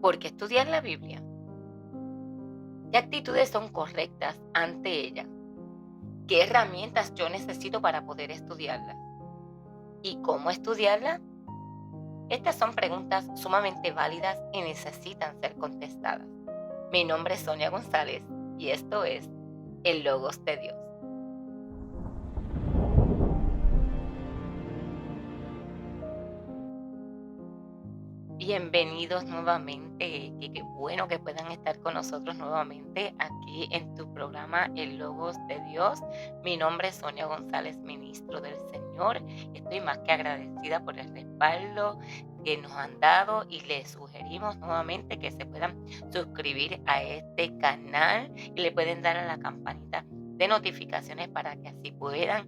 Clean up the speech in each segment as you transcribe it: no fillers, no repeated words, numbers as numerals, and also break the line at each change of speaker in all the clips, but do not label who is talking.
¿Por qué estudiar la Biblia? ¿Qué actitudes son correctas ante ella? ¿Qué herramientas yo necesito para poder estudiarla? ¿Y cómo estudiarla? Estas son preguntas sumamente válidas y necesitan ser contestadas. Mi nombre es Sonia González y esto es el Logos de Dios. Bienvenidos nuevamente, qué bueno que puedan estar con nosotros nuevamente aquí en tu programa El Logos de Dios. Mi nombre es Sonia González, ministro del Señor. Estoy más que agradecida por el respaldo que nos han dado y les sugerimos nuevamente que se puedan suscribir a este canal y le pueden dar a la campanita de notificaciones para que así puedan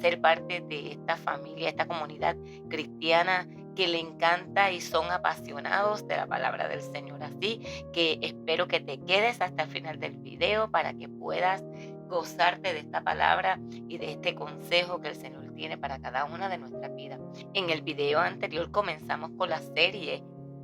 ser parte de esta familia, esta comunidad cristiana que le encanta y son apasionados de la palabra del Señor. Así que espero que te quedes hasta el final del video para que puedas gozarte de esta palabra y de este consejo que el Señor tiene para cada una de nuestras vidas. En el video anterior comenzamos con la serie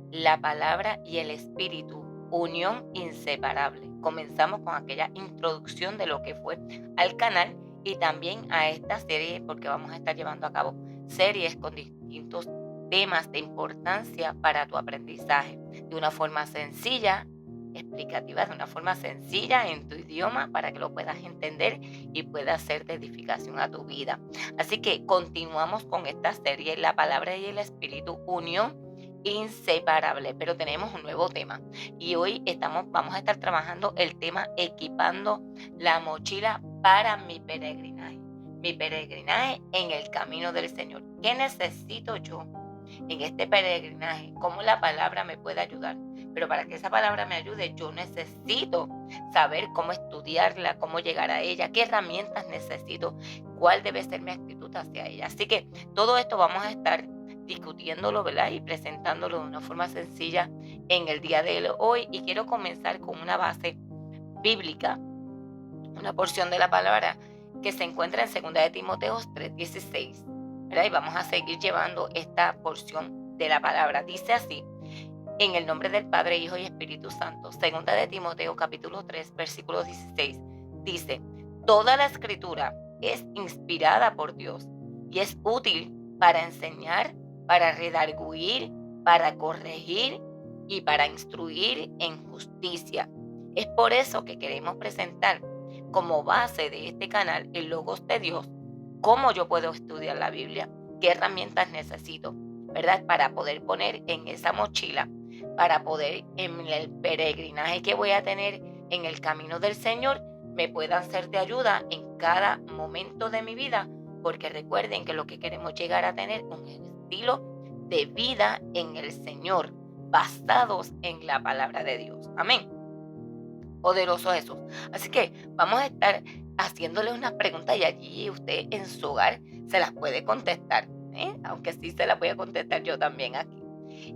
La palabra y el espíritu, unión inseparable. Comenzamos con aquella introducción de lo que fue al canal y también a esta serie, porque vamos a estar llevando a cabo series con distintos temas de importancia para tu aprendizaje de una forma sencilla, explicativa, de una forma sencilla en tu idioma para que lo puedas entender y pueda ser de edificación a tu vida. Así que continuamos con esta serie, La palabra y el espíritu, unión inseparable, pero tenemos un nuevo tema y hoy vamos a estar trabajando el tema equipando la mochila para mi peregrinaje en el camino del Señor. ¿Qué necesito yo en este peregrinaje? ¿Cómo la palabra me puede ayudar? Pero para que esa palabra me ayude, yo necesito saber cómo estudiarla, cómo llegar a ella, qué herramientas necesito, cuál debe ser mi actitud hacia ella. Así que todo esto vamos a estar discutiéndolo, ¿verdad? Y presentándolo de una forma sencilla en el día de hoy. Y quiero comenzar con una base bíblica, una porción de la palabra que se encuentra en 2 de Timoteo 3:16, ¿verdad? Y vamos a seguir llevando esta porción de la palabra. Dice así: en el nombre del Padre, Hijo y Espíritu Santo. 2 de Timoteo capítulo 3, versículo 16. Dice: toda la escritura es inspirada por Dios y es útil para enseñar, para redarguir, para corregir y para instruir en justicia. Es por eso que queremos presentar como base de este canal el Logos de Dios, cómo yo puedo estudiar la Biblia, qué herramientas necesito, ¿verdad? Para poder poner en esa mochila, para poder en el peregrinaje que voy a tener en el camino del Señor, me puedan ser de ayuda en cada momento de mi vida, porque recuerden que lo que queremos llegar a tener un estilo de vida en el Señor, basados en la palabra de Dios. Amén. Poderoso Jesús. Así que vamos a estar haciéndole unas preguntas y allí usted en su hogar se las puede contestar, aunque sí se las voy a contestar yo también aquí.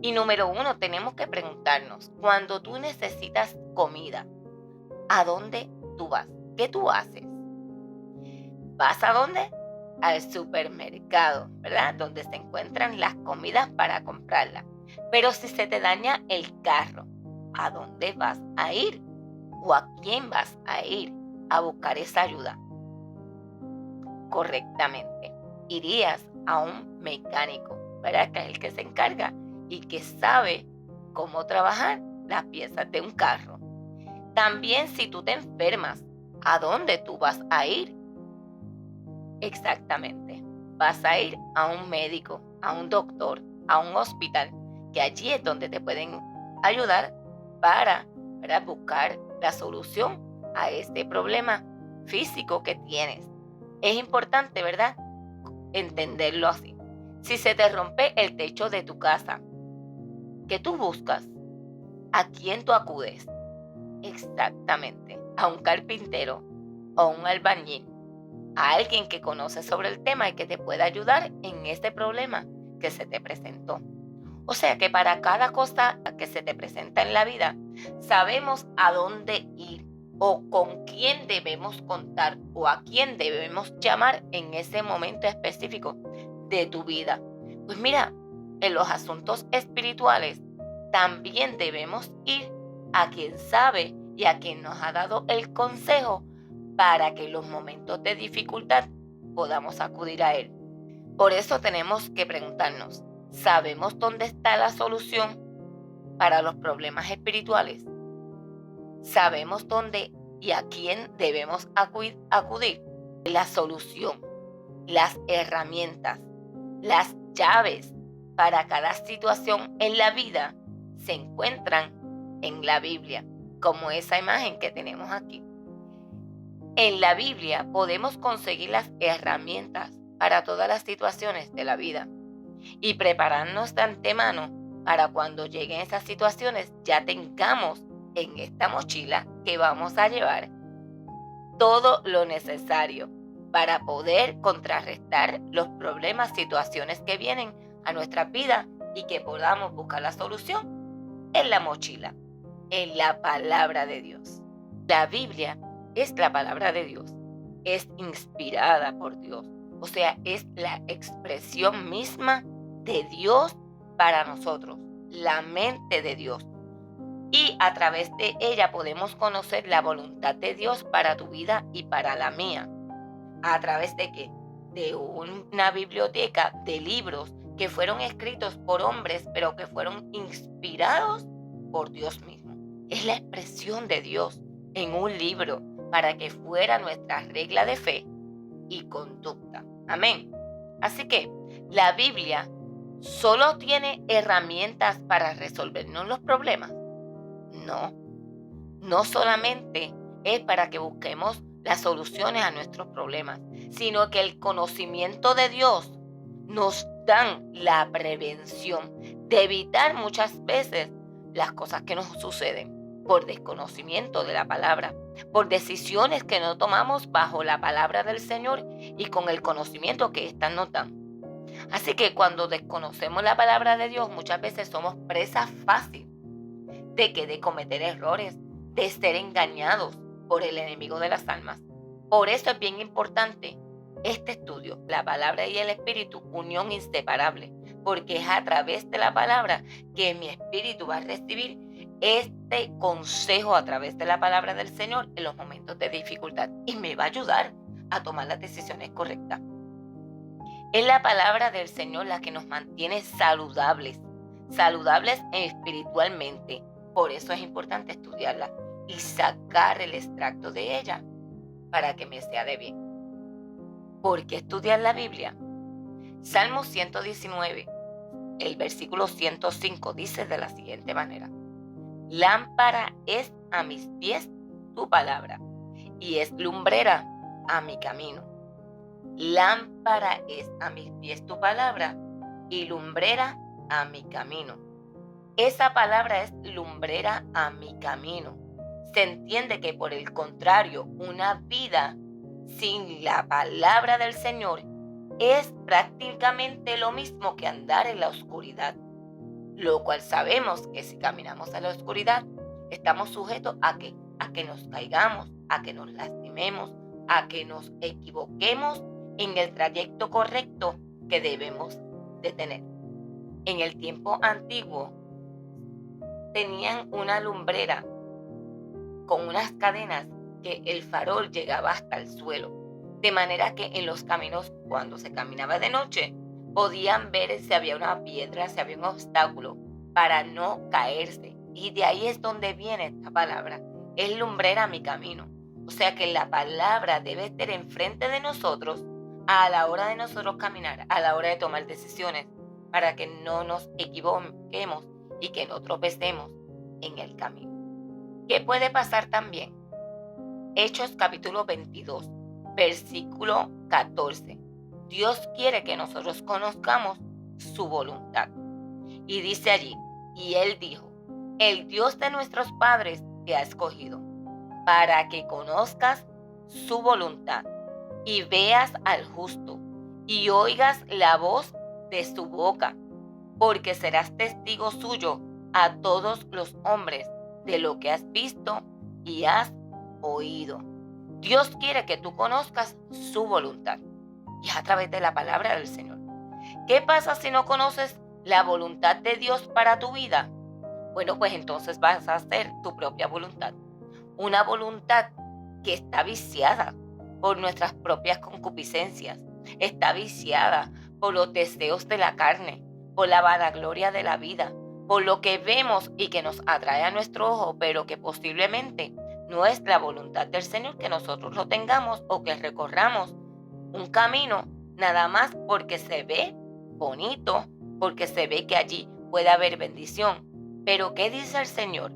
Y número 1, tenemos que preguntarnos, cuando tú necesitas comida, ¿a dónde tú vas? ¿Qué tú haces? ¿Vas a dónde? Al supermercado, ¿verdad? Donde se encuentran las comidas para comprarlas. Pero si se te daña el carro, ¿a dónde vas a ir? ¿O a quién vas a ir a buscar esa ayuda? Correctamente, irías a un mecánico, ¿verdad? Que es el que se encarga y que sabe cómo trabajar las piezas de un carro. También si tú te enfermas, ¿a dónde tú vas a ir? Exactamente, vas a ir a un médico, a un doctor, a un hospital, que allí es donde te pueden ayudar para buscar la solución a este problema físico que tienes. Es importante, ¿verdad? Entenderlo así. Si se te rompe el techo de tu casa, ¿qué tú buscas? ¿A quién tú acudes? Exactamente, a un carpintero o a un albañil, a alguien que conoce sobre el tema y que te pueda ayudar en este problema que se te presentó. O sea que para cada cosa que se te presenta en la vida, sabemos a dónde ir o con quién debemos contar o a quién debemos llamar en ese momento específico de tu vida. Pues mira, en los asuntos espirituales también debemos ir a quien sabe y a quien nos ha dado el consejo para que en los momentos de dificultad podamos acudir a él. Por eso tenemos que preguntarnos, ¿sabemos dónde está la solución para los problemas espirituales? ¿Sabemos dónde y a quién debemos acudir? La solución, las herramientas, las llaves para cada situación en la vida se encuentran en la Biblia, como esa imagen que tenemos aquí. En la Biblia podemos conseguir las herramientas para todas las situaciones de la vida y prepararnos de antemano para cuando lleguen esas situaciones ya tengamos en esta mochila que vamos a llevar todo lo necesario para poder contrarrestar los problemas, situaciones que vienen a nuestras vidas y que podamos buscar la solución en la mochila, en la palabra de Dios. La Biblia es la palabra de Dios, es inspirada por Dios, o sea, es la expresión misma de Dios para nosotros, la mente de Dios. Y a través de ella podemos conocer la voluntad de Dios para tu vida y para la mía. ¿A través de qué? De una biblioteca de libros que fueron escritos por hombres, pero que fueron inspirados por Dios mismo. Es la expresión de Dios en un libro para que fuera nuestra regla de fe y conducta. Amén. Así que la Biblia solo tiene herramientas para resolvernos los problemas. No solamente es para que busquemos las soluciones a nuestros problemas, sino que el conocimiento de Dios nos dan la prevención de evitar muchas veces las cosas que nos suceden por desconocimiento de la palabra, por decisiones que no tomamos bajo la palabra del Señor y con el conocimiento que ésta nos dan. Así que cuando desconocemos la palabra de Dios, muchas veces somos presa fácil de cometer errores, de ser engañados por el enemigo de las almas. Por eso es bien importante este estudio, la palabra y el espíritu, unión inseparable, porque es a través de la palabra que mi espíritu va a recibir este consejo a través de la palabra del Señor en los momentos de dificultad y me va a ayudar a tomar las decisiones correctas. Es la palabra del Señor la que nos mantiene saludables espiritualmente. Por eso es importante estudiarla y sacar el extracto de ella para que me sea de bien. ¿Por qué estudiar la Biblia? Salmo 119, el versículo 105 dice de la siguiente manera: lámpara es a mis pies tu palabra y es lumbrera a mi camino. Lámpara es a mis pies tu palabra y lumbrera a mi camino. Esa palabra es lumbrera a mi camino. Se entiende que por el contrario, una vida sin la palabra del Señor es prácticamente lo mismo que andar en la oscuridad. Lo cual sabemos que si caminamos en la oscuridad, estamos sujetos a que nos caigamos, a que nos lastimemos, a que nos equivoquemos en el trayecto correcto que debemos de tener. En el tiempo antiguo, tenían una lumbrera con unas cadenas que el farol llegaba hasta el suelo, de manera que en los caminos, cuando se caminaba de noche, podían ver si había una piedra, si había un obstáculo, para no caerse. Y de ahí es donde viene esta palabra, es lumbrera a mi camino. O sea que la palabra debe estar enfrente de nosotros a la hora de nosotros caminar, a la hora de tomar decisiones, para que no nos equivoquemos y que no tropecemos en el camino. ¿Qué puede pasar también? Hechos capítulo 22, versículo 14. Dios quiere que nosotros conozcamos su voluntad. Y dice allí, y él dijo, el Dios de nuestros padres te ha escogido para que conozcas su voluntad y veas al justo y oigas la voz de su boca, porque serás testigo suyo a todos los hombres de lo que has visto y has oído. Dios quiere que tú conozcas su voluntad y a través de la palabra del Señor. ¿Qué pasa si no conoces la voluntad de Dios para tu vida? Bueno, pues entonces vas a hacer tu propia voluntad. Una voluntad que está viciada por nuestras propias concupiscencias, está viciada por los deseos de la carne, por la vanagloria de la vida, por lo que vemos y que nos atrae a nuestro ojo, pero que posiblemente no es la voluntad del Señor que nosotros lo tengamos o que recorramos un camino nada más porque se ve bonito, porque se ve que allí puede haber bendición. Pero ¿qué dice el Señor?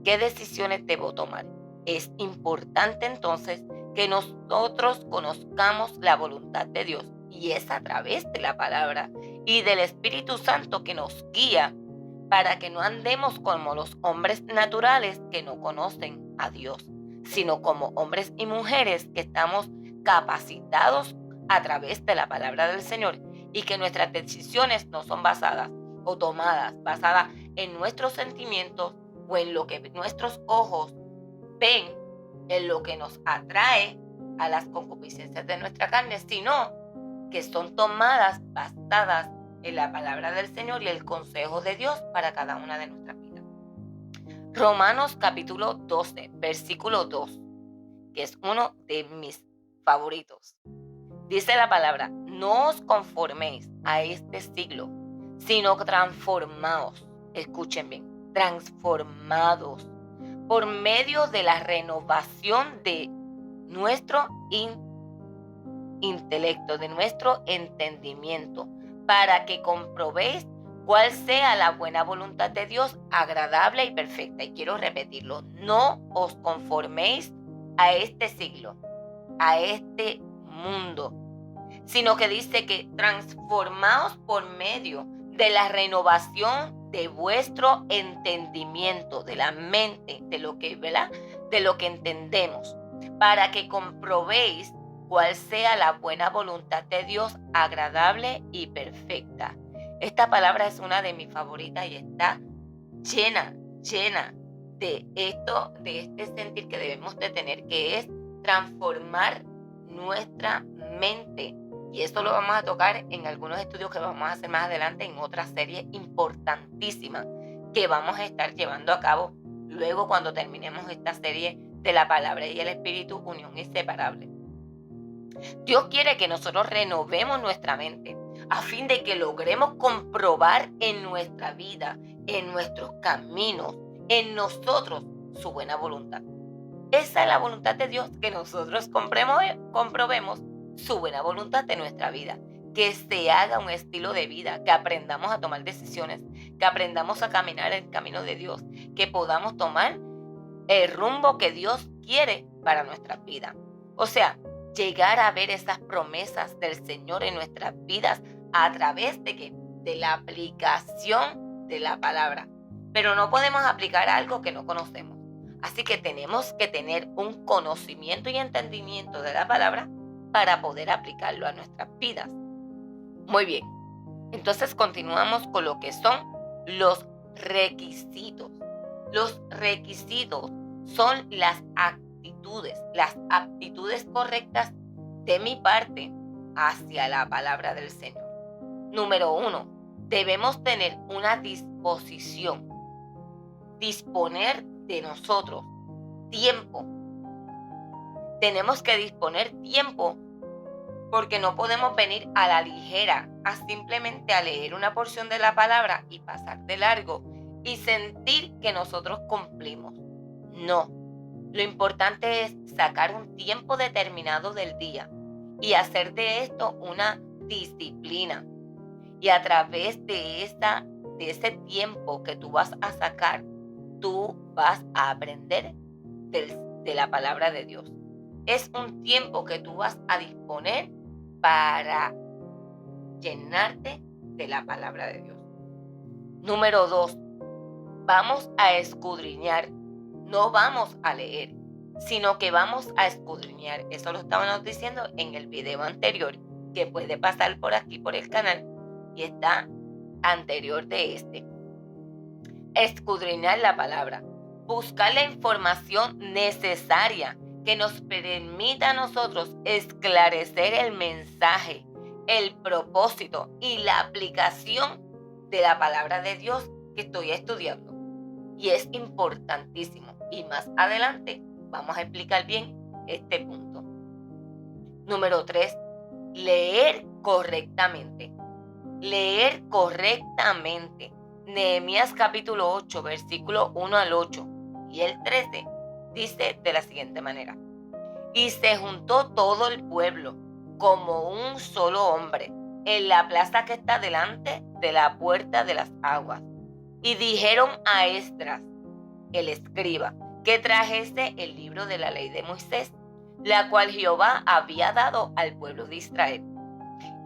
¿Qué decisiones debo tomar? Es importante entonces que nosotros conozcamos la voluntad de Dios y es a través de la palabra y del Espíritu Santo que nos guía para que no andemos como los hombres naturales que no conocen a Dios, sino como hombres y mujeres que estamos capacitados a través de la palabra del Señor y que nuestras decisiones no son basadas o tomadas basadas en nuestros sentimientos o en lo que nuestros ojos ven, en lo que nos atrae a las concupiscencias de nuestra carne, sino que son tomadas basadas en la palabra del Señor y el consejo de Dios para cada una de nuestras vidas. Romanos capítulo 12, versículo 2, que es uno de mis favoritos. Dice la palabra: no os conforméis a este siglo, sino transformaos, escuchen bien, transformados por medio de la renovación de nuestro intelecto, de nuestro entendimiento, para que comprobéis cuál sea la buena voluntad de Dios, agradable y perfecta. Y quiero repetirlo: no os conforméis a este siglo, a este mundo, sino que dice que transformaos por medio de la renovación de vuestro entendimiento, de la mente, de lo que, ¿verdad? De lo que entendemos, para que comprobéis cuál sea la buena voluntad de Dios, agradable y perfecta. Esta palabra es una de mis favoritas y está llena de este sentir que debemos de tener, que es transformar nuestra mente. Y esto lo vamos a tocar en algunos estudios que vamos a hacer más adelante en otra serie importantísima que vamos a estar llevando a cabo luego cuando terminemos esta serie de la palabra y el espíritu, unión inseparable. Dios quiere que nosotros renovemos nuestra mente a fin de que logremos comprobar en nuestra vida, en nuestros caminos, en nosotros su buena voluntad. Esa es la voluntad de Dios, que nosotros comprobemos su buena voluntad de nuestra vida, que se haga un estilo de vida, que aprendamos a tomar decisiones, que aprendamos a caminar el camino de Dios, que podamos tomar el rumbo que Dios quiere para nuestras vidas. O sea, llegar a ver esas promesas del Señor en nuestras vidas a través de la aplicación de la palabra. Pero no podemos aplicar algo que no conocemos. Así que tenemos que tener un conocimiento y entendimiento de la palabra para poder aplicarlo a nuestras vidas. Muy bien, entonces continuamos con lo que son los requisitos. Los requisitos son las aptitudes correctas de mi parte hacia la palabra del Señor. Número 1, debemos tener una disposición, disponer de nosotros tiempo. Tenemos que disponer tiempo porque no podemos venir a la ligera a simplemente a leer una porción de la palabra y pasar de largo y sentir que nosotros cumplimos. No, lo importante es sacar un tiempo determinado del día y hacer de esto una disciplina. Y a través de ese tiempo que tú vas a sacar, tú vas a aprender de la palabra de Dios. Es un tiempo que tú vas a disponer para llenarte de la palabra de Dios. Número 2, vamos a escudriñar. No vamos a leer, sino que vamos a escudriñar. Eso lo estábamos diciendo en el video anterior, que puede pasar por aquí, por el canal, y está anterior de este. Escudriñar la palabra. Buscar la información necesaria que nos permita a nosotros esclarecer el mensaje, el propósito y la aplicación de la palabra de Dios que estoy estudiando. Y es importantísimo. Y más adelante vamos a explicar bien este punto. Número 3, leer correctamente. Leer correctamente. Nehemías capítulo 8, versículo 1 al 8 y el 13 dice de la siguiente manera: y se juntó todo el pueblo como un solo hombre en la plaza que está delante de la puerta de las aguas. Y dijeron a Esdras, el escriba, que trajese el libro de la ley de Moisés, la cual Jehová había dado al pueblo de Israel.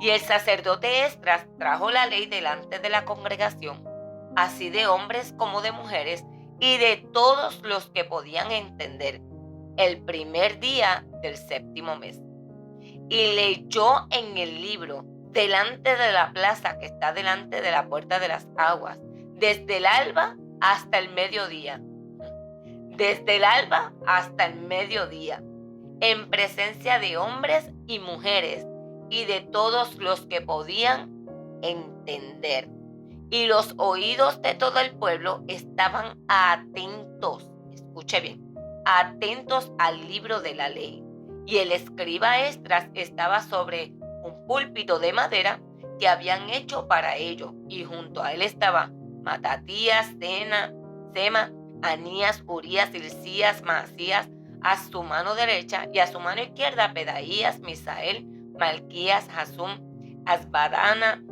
Y el sacerdote Esdras trajo la ley delante de la congregación, así de hombres como de mujeres, y de todos los que podían entender, el primer día del 7º mes. Y leyó en el libro delante de la plaza que está delante de la puerta de las aguas, desde el alba hasta el mediodía. Desde el alba hasta el mediodía, en presencia de hombres y mujeres y de todos los que podían entender. Y los oídos de todo el pueblo estaban atentos, escuche bien, atentos al libro de la ley. Y el escriba Esdras estaba sobre un púlpito de madera que habían hecho para ello, y junto a él estaba Matatías, Sema, Anías, Urías, Hilcías, Maasías, a su mano derecha, y a su mano izquierda Pedaías, Misael, Malquías, Hasum, Asbadana,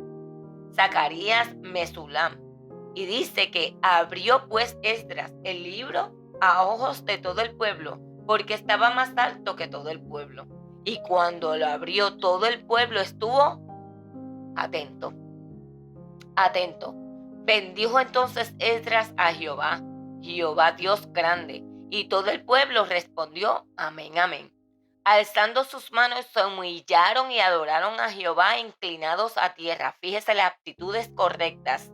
Zacarías, Mesulam. Y dice que abrió pues Esdras el libro a ojos de todo el pueblo, porque estaba más alto que todo el pueblo. Y cuando lo abrió, todo el pueblo estuvo atento. Bendijo entonces Esdras a Jehová, Jehová Dios grande, y todo el pueblo respondió amén, amén. Alzando sus manos se humillaron y adoraron a Jehová inclinados a tierra. Fíjese las actitudes correctas.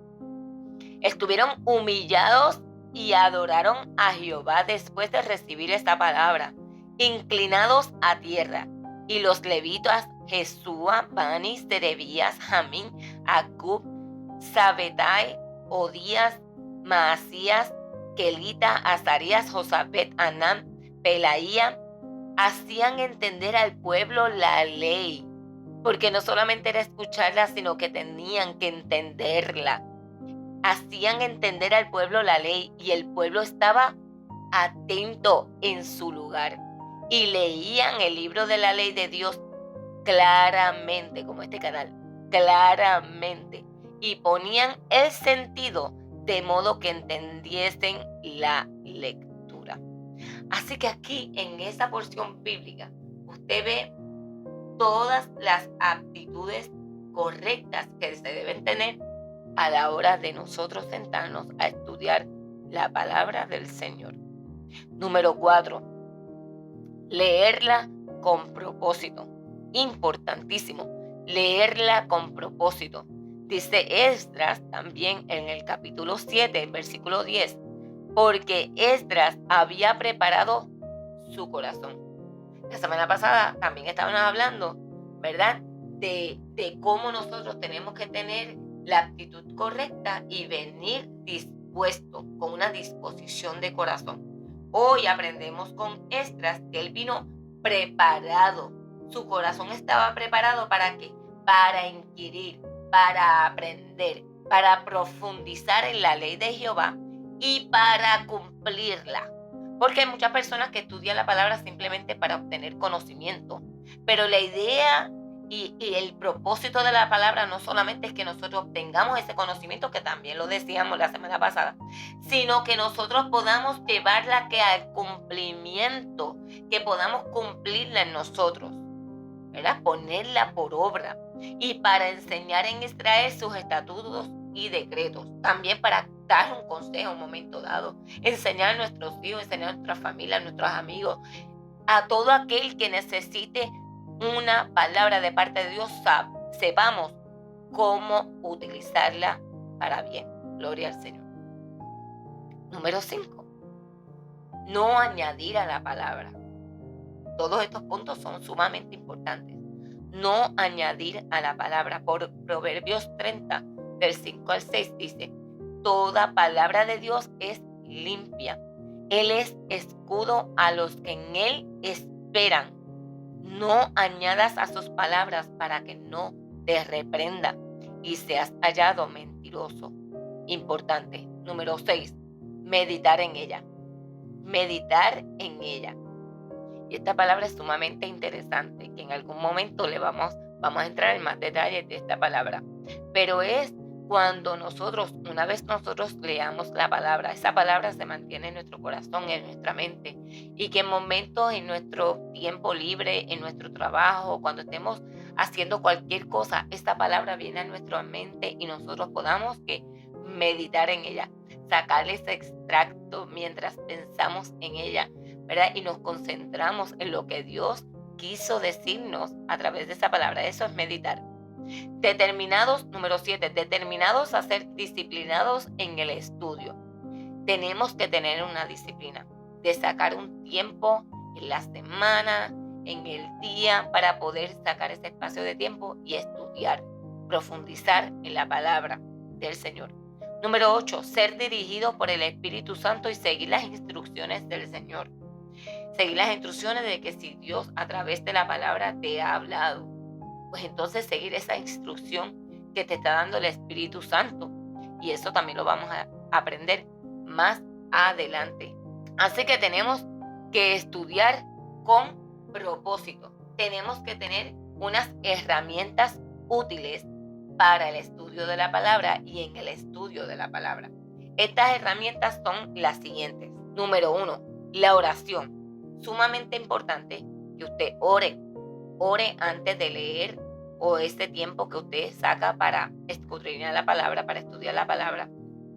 Estuvieron humillados y adoraron a Jehová después de recibir esta palabra, inclinados a tierra. Y los levitas Jesúa, Bani, Serebías, Jamín, Acub, Sabetai, Odías, Maasías, Kelita, Azarías, Josabet, Anán, Pelaía, hacían entender al pueblo la ley, porque no solamente era escucharla, sino que tenían que entenderla. Hacían entender al pueblo la ley, y el pueblo estaba atento en su lugar, y leían el libro de la ley de Dios claramente, como este canal, claramente, y ponían el sentido de modo que entendiesen la lectura. Así que aquí, en esa porción bíblica, usted ve todas las actitudes correctas que se deben tener a la hora de nosotros sentarnos a estudiar la palabra del Señor. Número 4, leerla con propósito. Importantísimo, leerla con propósito. Dice Esdras también en el capítulo 7, versículo 10, porque Esdras había preparado su corazón. La semana pasada también estábamos hablando, ¿verdad?, de cómo nosotros tenemos que tener la actitud correcta y venir dispuesto, con una disposición de corazón. Hoy aprendemos con Esdras que él vino preparado. Su corazón estaba preparado ¿para qué? Para inquirir, para aprender, para profundizar en la ley de Jehová y para cumplirla. Porque hay muchas personas que estudian la palabra simplemente para obtener conocimiento. Pero la idea y el propósito de la palabra no solamente es que nosotros obtengamos ese conocimiento, que también lo decíamos la semana pasada, sino que nosotros podamos llevarla al cumplimiento, que podamos cumplirla en nosotros, ¿verdad? Ponerla por obra, y para enseñar en Israel sus estatutos y decretos, también para dar un consejo en un momento dado, enseñar a nuestros hijos, enseñar a nuestra familia, a nuestros amigos, a todo aquel que necesite una palabra de parte de Dios, sepamos cómo utilizarla para bien. Gloria al Señor. Número 5, no añadir a la palabra. Todos estos puntos son sumamente importantes. No añadir a la palabra. Por Proverbios 30, del 5 al 6 dice: toda palabra de Dios es limpia. Él es escudo a los que en Él esperan. No añadas a sus palabras para que no te reprenda y seas hallado mentiroso. Importante. Número 6. Meditar en ella. Meditar en ella. Y esta palabra es sumamente interesante, que en algún momento vamos a entrar en más detalles de esta palabra. Pero es cuando una vez nosotros leamos la palabra, esa palabra se mantiene en nuestro corazón, en nuestra mente, y que en momentos, en nuestro tiempo libre, en nuestro trabajo, cuando estemos haciendo cualquier cosa, esta palabra viene a nuestra mente y nosotros podamos meditar en ella, sacarle ese extracto mientras pensamos en ella, ¿verdad? Y nos concentramos en lo que Dios quiso decirnos a través de esa palabra. Eso es meditar. Número 7, determinados a ser disciplinados en el estudio. Tenemos que tener una disciplina de sacar un tiempo en la semana, en el día, para poder sacar ese espacio de tiempo y estudiar, profundizar en la palabra del Señor. Número 8, ser dirigido por el Espíritu Santo y seguir las instrucciones del Señor. Seguir las instrucciones de que si Dios a través de la palabra te ha hablado, pues entonces seguir esa instrucción que te está dando el Espíritu Santo. Y eso también lo vamos a aprender más adelante. Así que tenemos que estudiar con propósito. Tenemos que tener unas herramientas útiles para el estudio de la palabra y en el estudio de la palabra. Estas herramientas son las siguientes. Número 1, la oración. Sumamente importante que usted ore antes de leer, o ese tiempo que usted saca para escudriñar la palabra, para estudiar la palabra.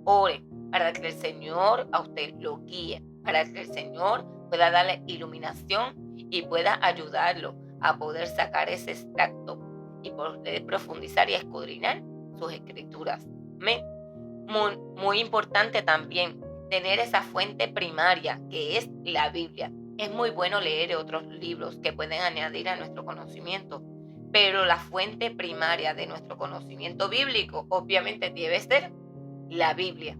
Ore para que el Señor a usted lo guíe, para que el Señor pueda darle iluminación y pueda ayudarlo a poder sacar ese extracto y poder profundizar y escudriñar sus escrituras. Amén. Muy importante también tener esa fuente primaria que es la Biblia. Es muy bueno leer otros libros que pueden añadir a nuestro conocimiento, pero la fuente primaria de nuestro conocimiento bíblico obviamente debe ser la Biblia.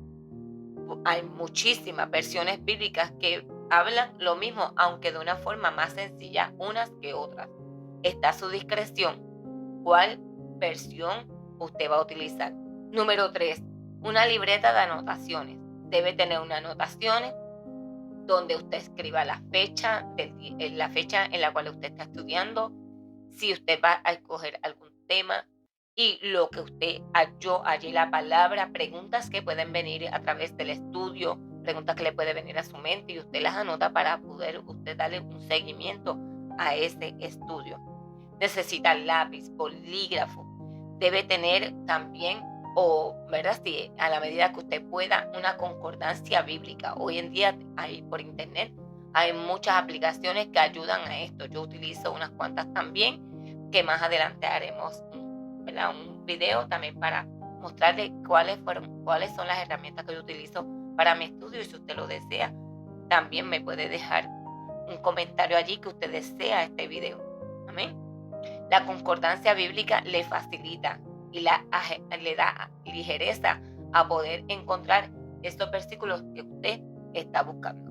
Hay muchísimas versiones bíblicas que hablan lo mismo, aunque de una forma más sencilla unas que otras. Está a su discreción cuál versión usted va a utilizar. Número 3, una libreta de anotaciones. Debe tener unas anotaciones donde usted escriba la fecha en la cual usted está estudiando, si usted va a escoger algún tema y lo que usted halló allí, la palabra, preguntas que pueden venir a través del estudio, preguntas que le pueden venir a su mente y usted las anota para poder usted darle un seguimiento a ese estudio. Necesita lápiz, bolígrafo, debe tener también, ¿verdad? Si a la medida que usted pueda, una concordancia bíblica. Hoy en día por internet hay muchas aplicaciones que ayudan a esto. Yo utilizo unas cuantas también, que más adelante haremos un video también para mostrarle cuáles son las herramientas que yo utilizo para mi estudio, y si usted lo desea, también me puede dejar un comentario allí que usted desea este video. Amén. La concordancia bíblica le facilita y le da ligereza a poder encontrar estos versículos que usted está buscando.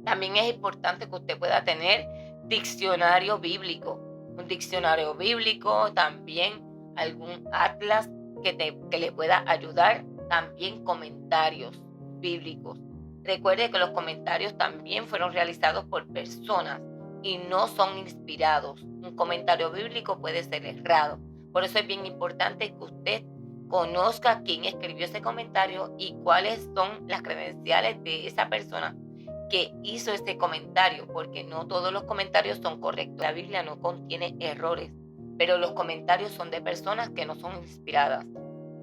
También es importante que usted pueda tener diccionario bíblico. Un diccionario bíblico, también algún atlas que le pueda ayudar. También comentarios bíblicos. Recuerde que los comentarios también fueron realizados por personas y no son inspirados. Un comentario bíblico puede ser errado. Por eso es bien importante que usted conozca quién escribió ese comentario y cuáles son las credenciales de esa persona que hizo ese comentario, porque no todos los comentarios son correctos. La Biblia no contiene errores, pero los comentarios son de personas que no son inspiradas.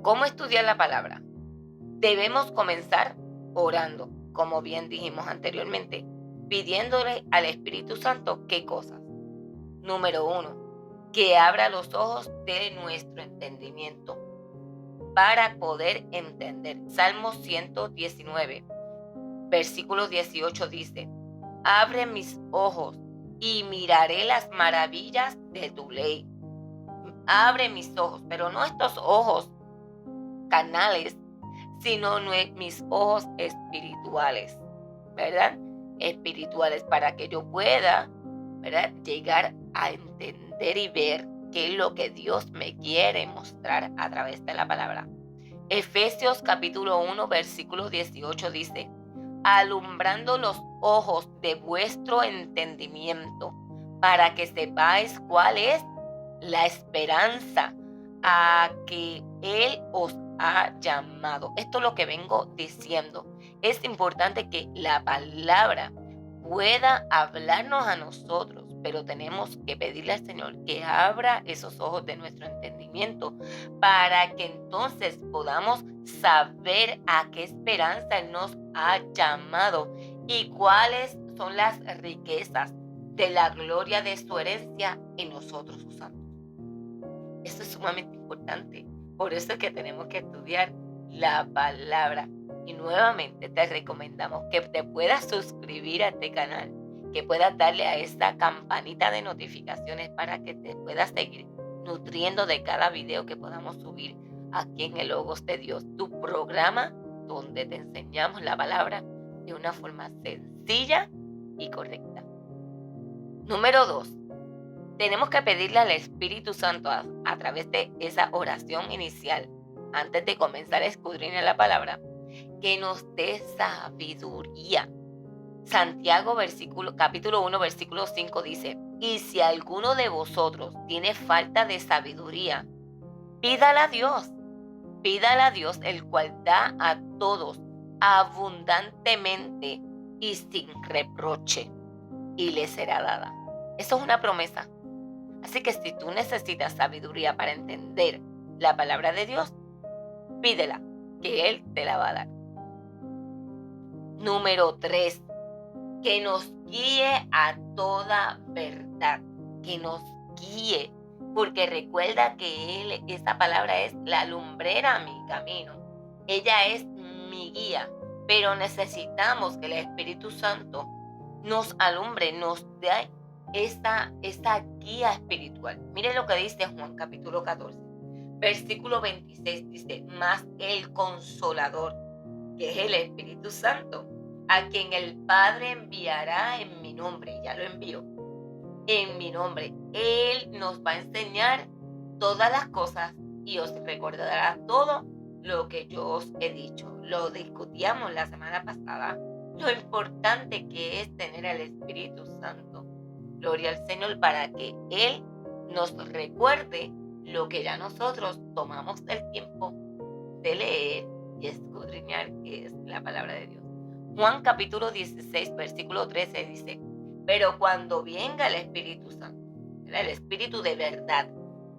¿Cómo estudiar la palabra? Debemos comenzar orando, como bien dijimos anteriormente, pidiéndole al Espíritu Santo ¿qué cosas? Número 1, que abra los ojos de nuestro entendimiento para poder entender. Salmo 119, versículo 18 dice: abre mis ojos y miraré las maravillas de tu ley. Abre mis ojos, pero no estos ojos carnales, sino mis ojos espirituales, ¿verdad? Espirituales, para que yo pueda, ¿verdad?, llegar a entender y ver qué es lo que Dios me quiere mostrar a través de la palabra. Efesios capítulo 1, versículo 18 dice: alumbrando los ojos de vuestro entendimiento, para que sepáis cuál es la esperanza a que Él os ha llamado. Esto es lo que vengo diciendo. Es importante que la palabra pueda hablarnos a nosotros, pero tenemos que pedirle al Señor que abra esos ojos de nuestro entendimiento para que entonces podamos saber a qué esperanza Él nos ha llamado y cuáles son las riquezas de la gloria de su herencia en nosotros sus santos. Esto es sumamente importante. Por eso es que tenemos que estudiar la palabra. Y nuevamente te recomendamos que te puedas suscribir a este canal, que puedas darle a esta campanita de notificaciones para que te puedas seguir nutriendo de cada video que podamos subir aquí en el Logos de Dios, tu programa donde te enseñamos la palabra de una forma sencilla y correcta. Número 2. Tenemos que pedirle al Espíritu Santo a través de esa oración inicial, antes de comenzar a escudriñar la palabra, que nos dé sabiduría. Santiago capítulo 1, versículo 5 dice: y si alguno de vosotros tiene falta de sabiduría, pídala a Dios, el cual da a todos abundantemente y sin reproche, y le será dada. Eso es una promesa. Así que si tú necesitas sabiduría para entender la palabra de Dios, pídela, que Él te la va a dar. Número 3, que nos guíe a toda verdad, que nos guíe, porque recuerda que esa palabra es la lumbrera a mi camino. Ella es mi guía, pero necesitamos que el Espíritu Santo nos alumbre, nos dé esta guía espiritual. Mire lo que dice Juan capítulo 14, versículo 26, dice: mas el Consolador, que es el Espíritu Santo, a quien el Padre enviará en mi nombre, ya lo envió, en mi nombre, Él nos va a enseñar todas las cosas y os recordará todo lo que yo os he dicho. Lo discutíamos la semana pasada, lo importante que es tener al Espíritu Santo. Gloria al Señor, para que Él nos recuerde lo que ya nosotros tomamos el tiempo de leer y escudriñar, que es la palabra de Dios. Juan capítulo 16, versículo 13 dice: pero cuando venga el Espíritu Santo, el Espíritu de verdad,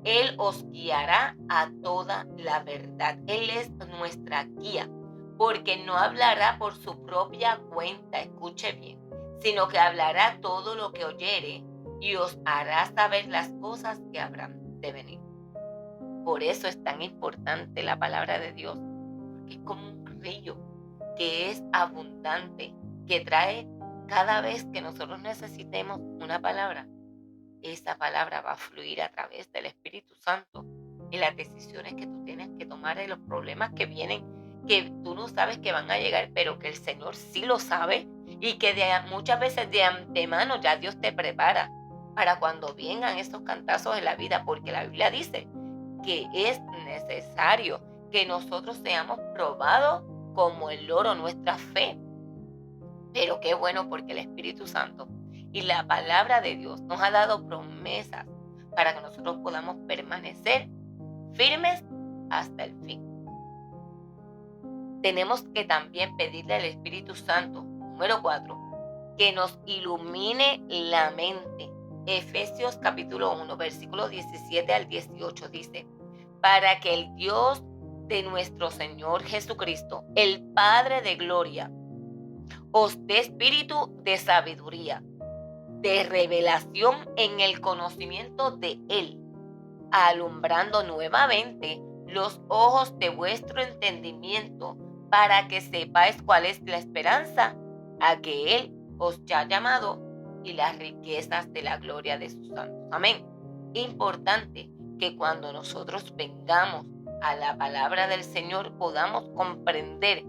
Él os guiará a toda la verdad. Él es nuestra guía, porque no hablará por su propia cuenta, escuche bien, sino que hablará todo lo que oyere y os hará saber las cosas que habrán de venir. Por eso es tan importante la palabra de Dios, porque es como un río que es abundante, que trae cada vez que nosotros necesitemos una palabra. Esa palabra va a fluir a través del Espíritu Santo en las decisiones que tú tienes que tomar, en los problemas que vienen, que tú no sabes que van a llegar, pero que el Señor sí lo sabe, y que muchas veces de antemano ya Dios te prepara para cuando vengan esos cantazos en la vida, porque la Biblia dice que es necesario que nosotros seamos probados como el oro, nuestra fe. Pero qué bueno, porque el Espíritu Santo y la palabra de Dios nos ha dado promesas para que nosotros podamos permanecer firmes hasta el fin. Tenemos que también pedirle al Espíritu Santo, número 4, que nos ilumine la mente. Efesios capítulo 1, versículos 17 al 18 dice: para que el Dios de nuestro Señor Jesucristo, el Padre de gloria, os dé espíritu de sabiduría, de revelación en el conocimiento de Él, alumbrando nuevamente los ojos de vuestro entendimiento, para que sepáis cuál es la esperanza a que Él os ha llamado y las riquezas de la gloria de sus santos. Amén. Importante que cuando nosotros vengamos a la palabra del Señor, podamos comprender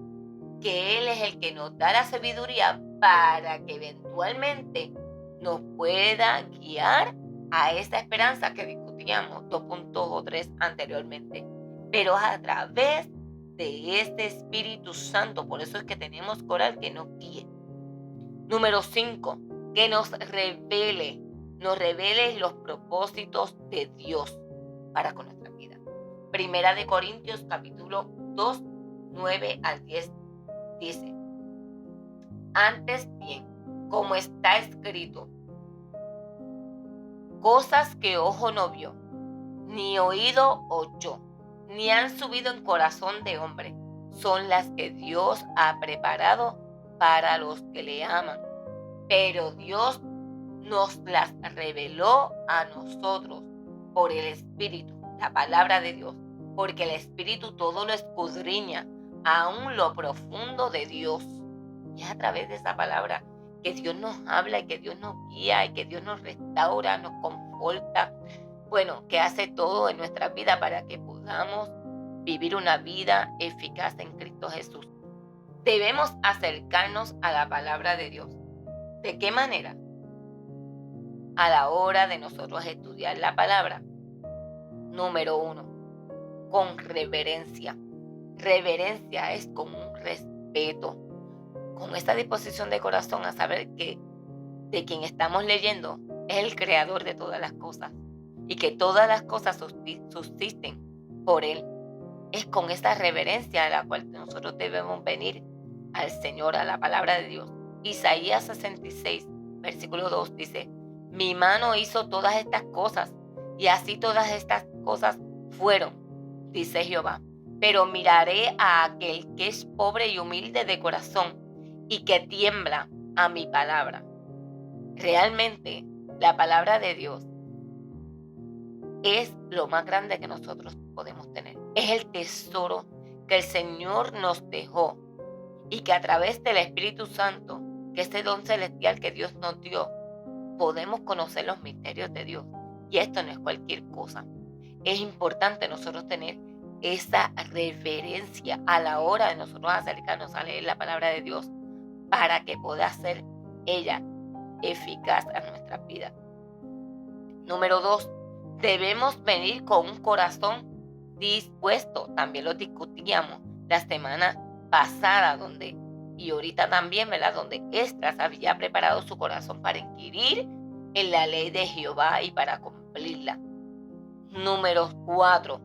que Él es el que nos da la sabiduría para que eventualmente nos pueda guiar a esa esperanza que discutíamos 2.3 anteriormente. Pero a través de este Espíritu Santo, por eso es que tenemos que orar que nos guíe. Número 5, que nos revele los propósitos de Dios para con nuestra vida. Primera de Corintios capítulo 2, 9 al 10 dice: antes bien, como está escrito, cosas que ojo no vio, ni oído oyó, ni han subido en corazón de hombre, son las que Dios ha preparado para los que le aman. Pero Dios nos las reveló a nosotros por el Espíritu, la palabra de Dios, porque el Espíritu todo lo escudriña, aún lo profundo de Dios. Y es a través de esa palabra que Dios nos habla y que Dios nos guía y que Dios nos restaura, nos conforta. Bueno, que hace todo en nuestra vida para que podamos vivir una vida eficaz en Cristo Jesús. Debemos acercarnos a la palabra de Dios. ¿De qué manera? A la hora de nosotros estudiar la palabra. Número 1, con reverencia. Reverencia es con un respeto, con esta disposición de corazón a saber que de quien estamos leyendo es el creador de todas las cosas y que todas las cosas subsisten por Él. Es con esta reverencia a la cual nosotros debemos venir al Señor, a la palabra de Dios. Isaías 66, versículo 2 dice: mi mano hizo todas estas cosas, y así todas estas cosas fueron, dice Jehová. Pero miraré a aquel que es pobre y humilde de corazón, y que tiembla a mi palabra. Realmente, la palabra de Dios es lo más grande que nosotros podemos tener. Es el tesoro que el Señor nos dejó y que a través del Espíritu Santo, que ese don celestial que Dios nos dio, podemos conocer los misterios de Dios. Y esto no es cualquier cosa. Es importante nosotros tener esa reverencia a la hora de nosotros acercarnos a leer la palabra de Dios para que pueda ser ella eficaz en nuestra vida. Número 2, debemos venir con un corazón dispuesto. También lo discutíamos la semana pasada, y ahorita también, ¿verdad? Donde Esdras había preparado su corazón para inquirir en la ley de Jehová y para cumplirla. Número 4,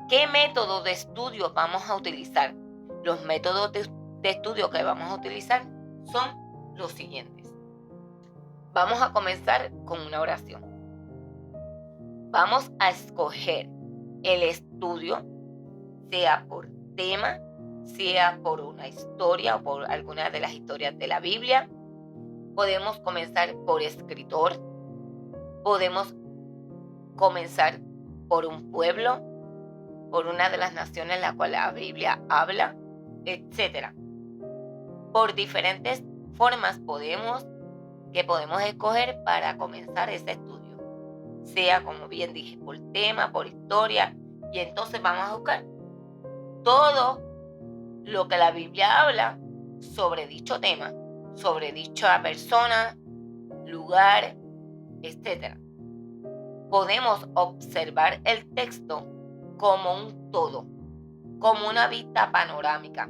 ¿qué método de estudio vamos a utilizar? Los métodos de estudio que vamos a utilizar son los siguientes. Vamos a comenzar con una oración. Vamos a escoger el estudio, sea por tema, sea por una historia o por alguna de las historias de la Biblia. Podemos comenzar por escritor, podemos comenzar por un pueblo, por una de las naciones en la cual la Biblia habla, etc. Por diferentes formas podemos escoger para comenzar ese estudio. Sea, como bien dije, por tema, por historia, y entonces vamos a buscar todo lo que la Biblia habla sobre dicho tema, sobre dicha persona, lugar, etc. Podemos observar el texto como un todo, como una vista panorámica,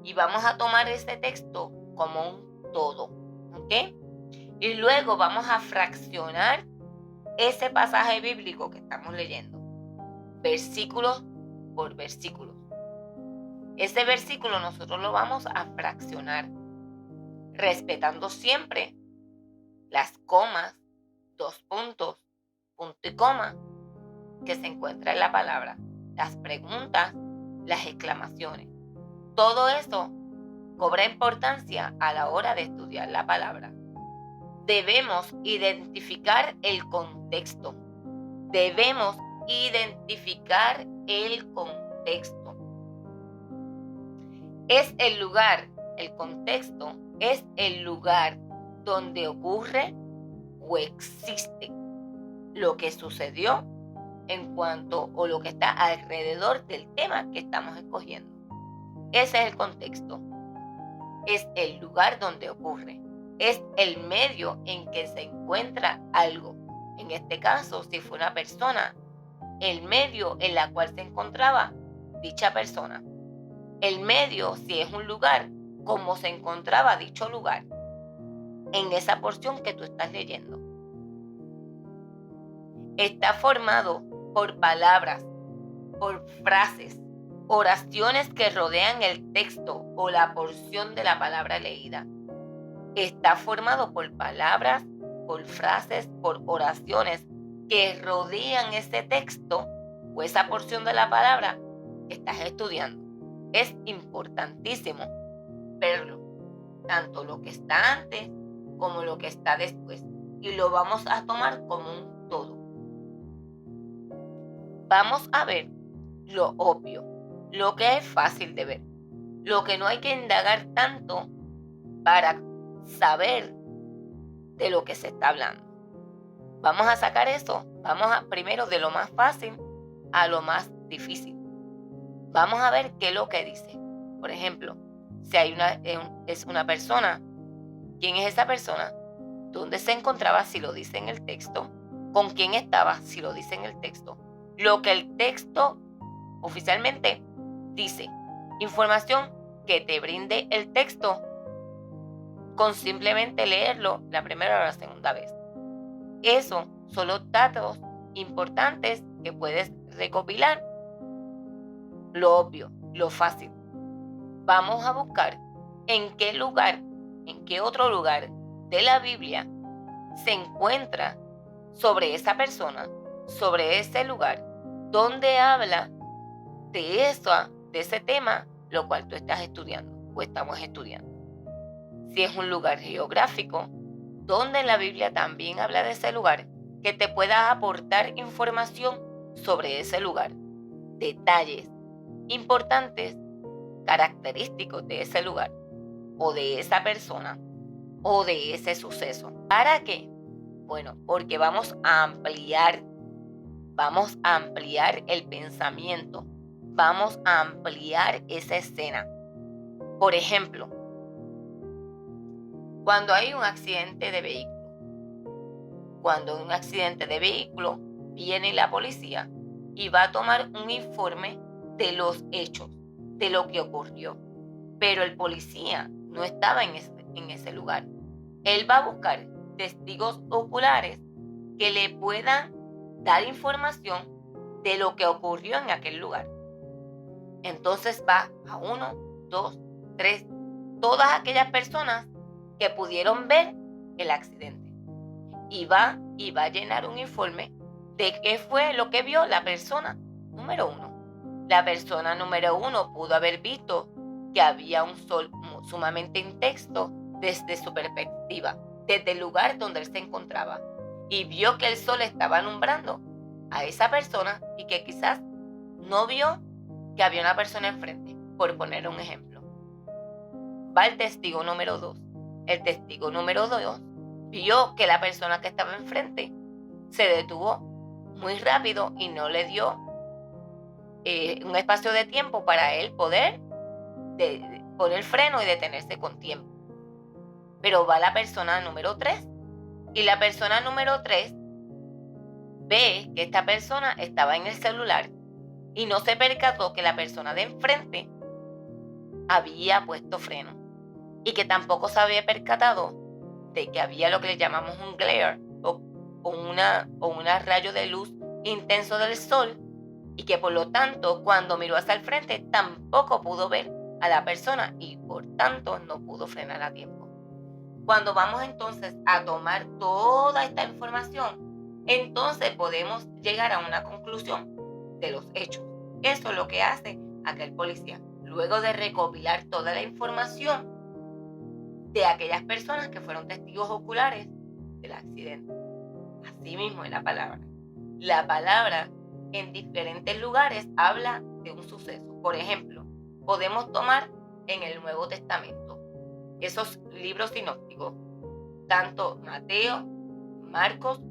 y vamos a tomar ese texto como un todo, ¿ok? Y luego vamos a fraccionar ese pasaje bíblico que estamos leyendo, versículo por versículo. Ese versículo nosotros lo vamos a fraccionar, respetando siempre las comas, dos puntos, punto y coma, que se encuentra en la palabra, las preguntas, las exclamaciones. Todo eso cobra importancia a la hora de estudiar la palabra. Debemos identificar el contexto. Es el lugar, el contexto es el lugar donde ocurre o existe lo que sucedió en cuanto o lo que está alrededor del tema que estamos escogiendo. Ese es el contexto. Es el lugar donde ocurre. Es el medio en que se encuentra algo. En este caso, si fue una persona, el medio en la cual se encontraba dicha persona. El medio, si es un lugar, cómo se encontraba dicho lugar en esa porción que tú estás leyendo. Está formado por palabras, por frases, oraciones que rodean el texto o la porción de la palabra leída. Está formado por palabras, por frases, por oraciones que rodean ese texto o esa porción de la palabra que estás estudiando. Es importantísimo verlo, tanto lo que está antes como lo que está después, y lo vamos a tomar como un todo. Vamos a ver lo obvio, lo que es fácil de ver, lo que no hay que indagar tanto para saber de lo que se está hablando. Vamos a sacar eso, primero de lo más fácil a lo más difícil. Vamos a ver qué es lo que dice. Por ejemplo, si es una persona, ¿quién es esa persona? ¿Dónde se encontraba? Si lo dice en el texto. ¿Con quién estaba? Si lo dice en el texto. Lo que el texto oficialmente dice. Información que te brinde el texto con simplemente leerlo la primera o la segunda vez. Eso son los datos importantes que puedes recopilar. Lo obvio, lo fácil. Vamos a buscar en qué otro lugar de la Biblia se encuentra sobre esa persona, sobre ese lugar, donde habla de ese tema, lo cual tú estás estudiando o estamos estudiando. Si es un lugar geográfico, donde en la Biblia también habla de ese lugar, que te pueda aportar información sobre ese lugar, detalles importantes, característicos de ese lugar, o de esa persona, o de ese suceso. ¿Para qué? Bueno, porque vamos a ampliar el pensamiento, vamos a ampliar esa escena. Por ejemplo, cuando hay un accidente de vehículo, viene la policía y va a tomar un informe de los hechos, de lo que ocurrió. Pero el policía no estaba en ese lugar. Él va a buscar testigos oculares que le puedan dar información de lo que ocurrió en aquel lugar. Entonces va a 1, 2, 3, todas aquellas personas que pudieron ver el accidente. Y va a llenar un informe de qué fue lo que vio la persona número 1. La persona número 1 pudo haber visto que había un sol sumamente intenso desde su perspectiva, desde el lugar donde él se encontraba, y vio que el sol estaba alumbrando a esa persona y que quizás no vio que había una persona enfrente, por poner un ejemplo. Va el testigo número 2. El testigo número 2 vio que la persona que estaba enfrente se detuvo muy rápido y no le dio un espacio de tiempo para él poder poner freno y detenerse con tiempo. Pero va la persona número 3 y la persona número 3 ve que esta persona estaba en el celular y no se percató que la persona de enfrente había puesto freno y que tampoco se había percatado de que había lo que le llamamos un glare o un rayo de luz intenso del sol, y que por lo tanto cuando miró hacia el frente tampoco pudo ver a la persona y por tanto no pudo frenar a tiempo. Cuando vamos entonces a tomar toda esta información, entonces podemos llegar a una conclusión de los hechos. Eso es lo que hace aquel policía, luego de recopilar toda la información de aquellas personas que fueron testigos oculares del accidente. Así mismo es la palabra. La palabra en diferentes lugares habla de un suceso. Por ejemplo, podemos tomar en el Nuevo Testamento esos libros sinópticos, tanto Mateo, Marcos,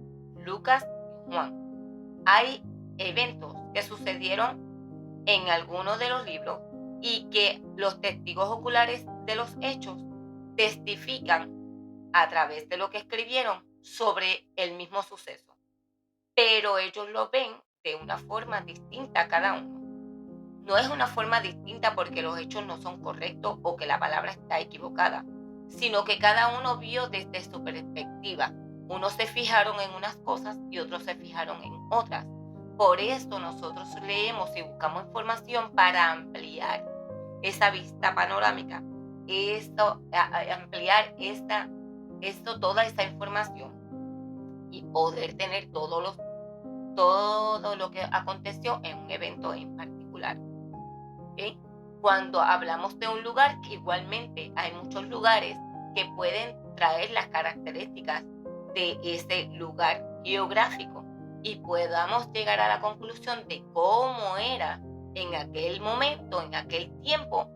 Lucas y Juan. Hay eventos que sucedieron en alguno de los libros y que los testigos oculares de los hechos testifican a través de lo que escribieron sobre el mismo suceso, pero ellos lo ven de una forma distinta cada uno. No es una forma distinta porque los hechos no son correctos o que la palabra está equivocada, sino que cada uno vio desde su perspectiva. Unos se fijaron en unas cosas y otros se fijaron en otras. Por eso nosotros leemos y buscamos información para ampliar esa vista panorámica, ampliar toda esa información y poder tener todo lo que aconteció en un evento en particular. ¿Okay? Cuando hablamos de un lugar, igualmente hay muchos lugares que pueden traer las características de ese lugar geográfico y podamos llegar a la conclusión de cómo era en aquel momento, en aquel tiempo,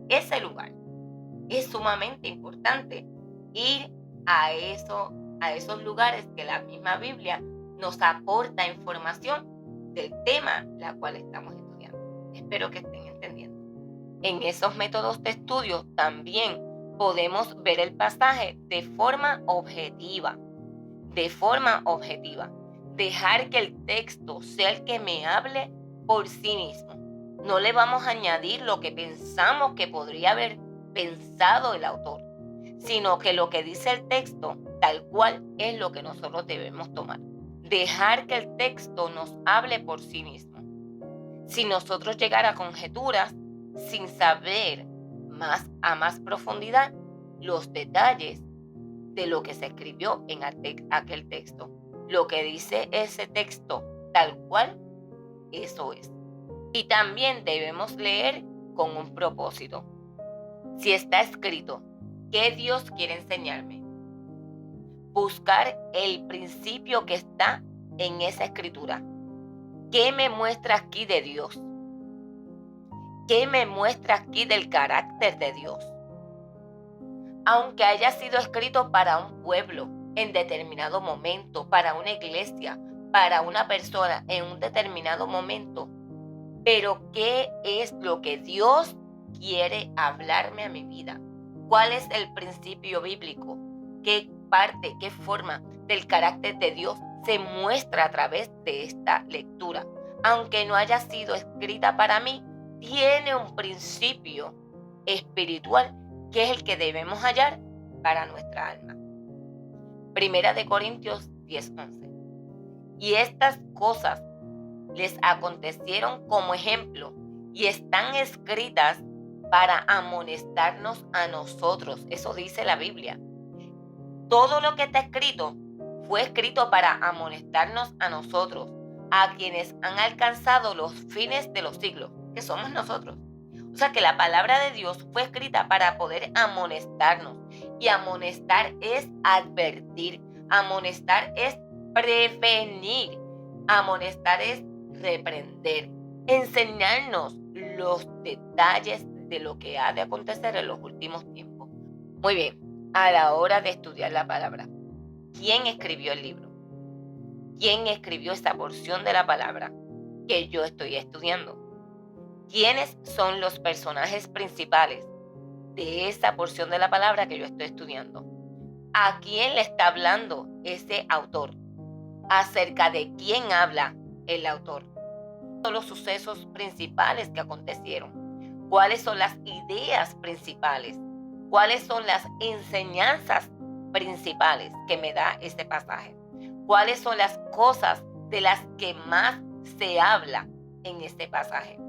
ese lugar. Es sumamente importante ir a esos lugares que la misma Biblia nos aporta información del tema la cual estamos estudiando. Espero que estén entendiendo. En esos métodos de estudio también podemos ver el pasaje de forma objetiva. Dejar que el texto sea el que me hable por sí mismo. No le vamos a añadir lo que pensamos que podría haber pensado el autor, sino que lo que dice el texto tal cual es lo que nosotros debemos tomar. Dejar que el texto nos hable por sí mismo. Si nosotros llegar a conjeturas sin saber a más profundidad los detalles de lo que se escribió en aquel texto. Lo que dice ese texto tal cual, eso es. Y también debemos leer con un propósito. Si está escrito, ¿qué Dios quiere enseñarme? Buscar el principio que está en esa escritura. ¿Qué me muestra aquí de Dios? ¿Qué me muestra aquí del carácter de Dios? Aunque haya sido escrito para un pueblo en determinado momento, para una iglesia, para una persona en un determinado momento, pero ¿qué es lo que Dios quiere hablarme a mi vida? ¿Cuál es el principio bíblico? ¿Qué parte, qué forma del carácter de Dios se muestra a través de esta lectura? Aunque no haya sido escrita para mí, tiene un principio espiritual que es el que debemos hallar para nuestra alma. Primera de Corintios 10:11. Y estas cosas les acontecieron como ejemplo y están escritas para amonestarnos a nosotros. Eso dice la Biblia. Todo lo que está escrito fue escrito para amonestarnos a nosotros, a quienes han alcanzado los fines de los siglos, que somos nosotros. O sea que la palabra de Dios fue escrita para poder amonestarnos. Y amonestar es advertir. Amonestar es prevenir. Amonestar es reprender. Enseñarnos los detalles de lo que ha de acontecer en los últimos tiempos. Muy bien, a la hora de estudiar la palabra, ¿quién escribió el libro? ¿Quién escribió esta porción de la palabra que yo estoy estudiando? ¿Quiénes son los personajes principales de esa porción de la palabra que yo estoy estudiando? ¿A quién le está hablando ese autor? ¿Acerca de quién habla el autor? ¿Cuáles son los sucesos principales que acontecieron? ¿Cuáles son las ideas principales? ¿Cuáles son las enseñanzas principales que me da este pasaje? ¿Cuáles son las cosas de las que más se habla en este pasaje?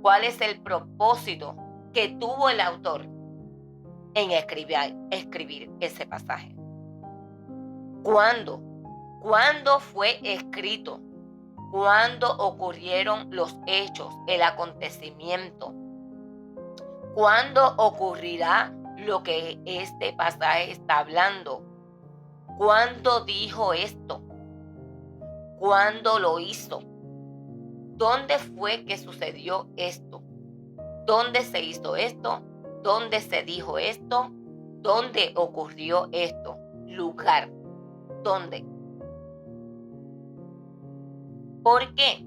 ¿Cuál es el propósito que tuvo el autor en escribir ese pasaje? ¿Cuándo? ¿Cuándo fue escrito? ¿Cuándo ocurrieron los hechos, el acontecimiento? ¿Cuándo ocurrirá lo que este pasaje está hablando? ¿Cuándo dijo esto? ¿Cuándo lo hizo? ¿Dónde fue que sucedió esto? ¿Dónde se hizo esto? ¿Dónde se dijo esto? ¿Dónde ocurrió esto? Lugar. ¿Dónde? ¿Por qué?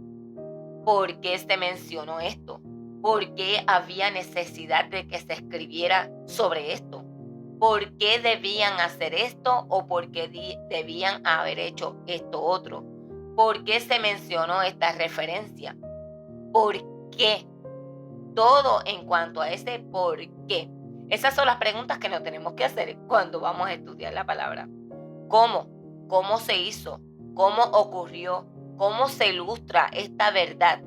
¿Por qué se mencionó esto? ¿Por qué había necesidad de que se escribiera sobre esto? ¿Por qué debían hacer esto o por qué debían haber hecho esto otro? ¿Por qué se mencionó esta referencia? ¿Por qué? Todo en cuanto a ese por qué. Esas son las preguntas que nos tenemos que hacer cuando vamos a estudiar la palabra. ¿Cómo? ¿Cómo se hizo? ¿Cómo ocurrió? ¿Cómo se ilustra esta verdad?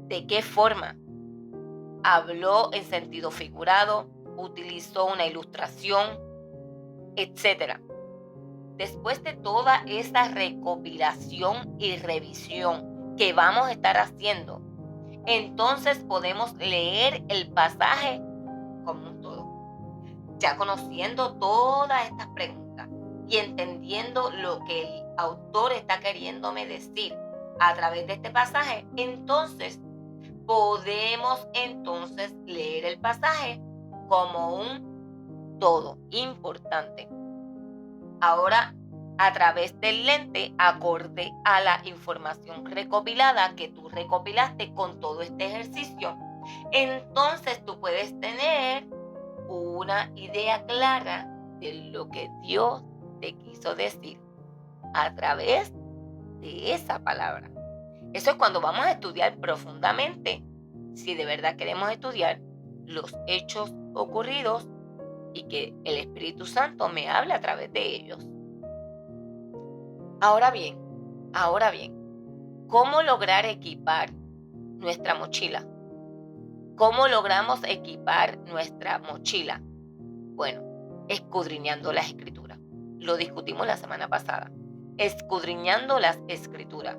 ¿De qué forma? ¿Habló en sentido figurado? ¿Utilizó una ilustración? Etcétera. Después de toda esta recopilación y revisión que vamos a estar haciendo, entonces podemos leer el pasaje como un todo. Ya conociendo todas estas preguntas y entendiendo lo que el autor está queriéndome decir a través de este pasaje, entonces podemos leer el pasaje como un todo importante. Ahora, a través del lente, acorde a la información recopilada que tú recopilaste con todo este ejercicio, entonces tú puedes tener una idea clara de lo que Dios te quiso decir a través de esa palabra. Eso es cuando vamos a estudiar profundamente, si de verdad queremos estudiar los hechos ocurridos y que el Espíritu Santo me hable a través de ellos. Ahora bien, ¿cómo lograr equipar nuestra mochila? ¿Cómo logramos equipar nuestra mochila? Bueno, escudriñando las escrituras. Lo discutimos la semana pasada. Escudriñando las escrituras.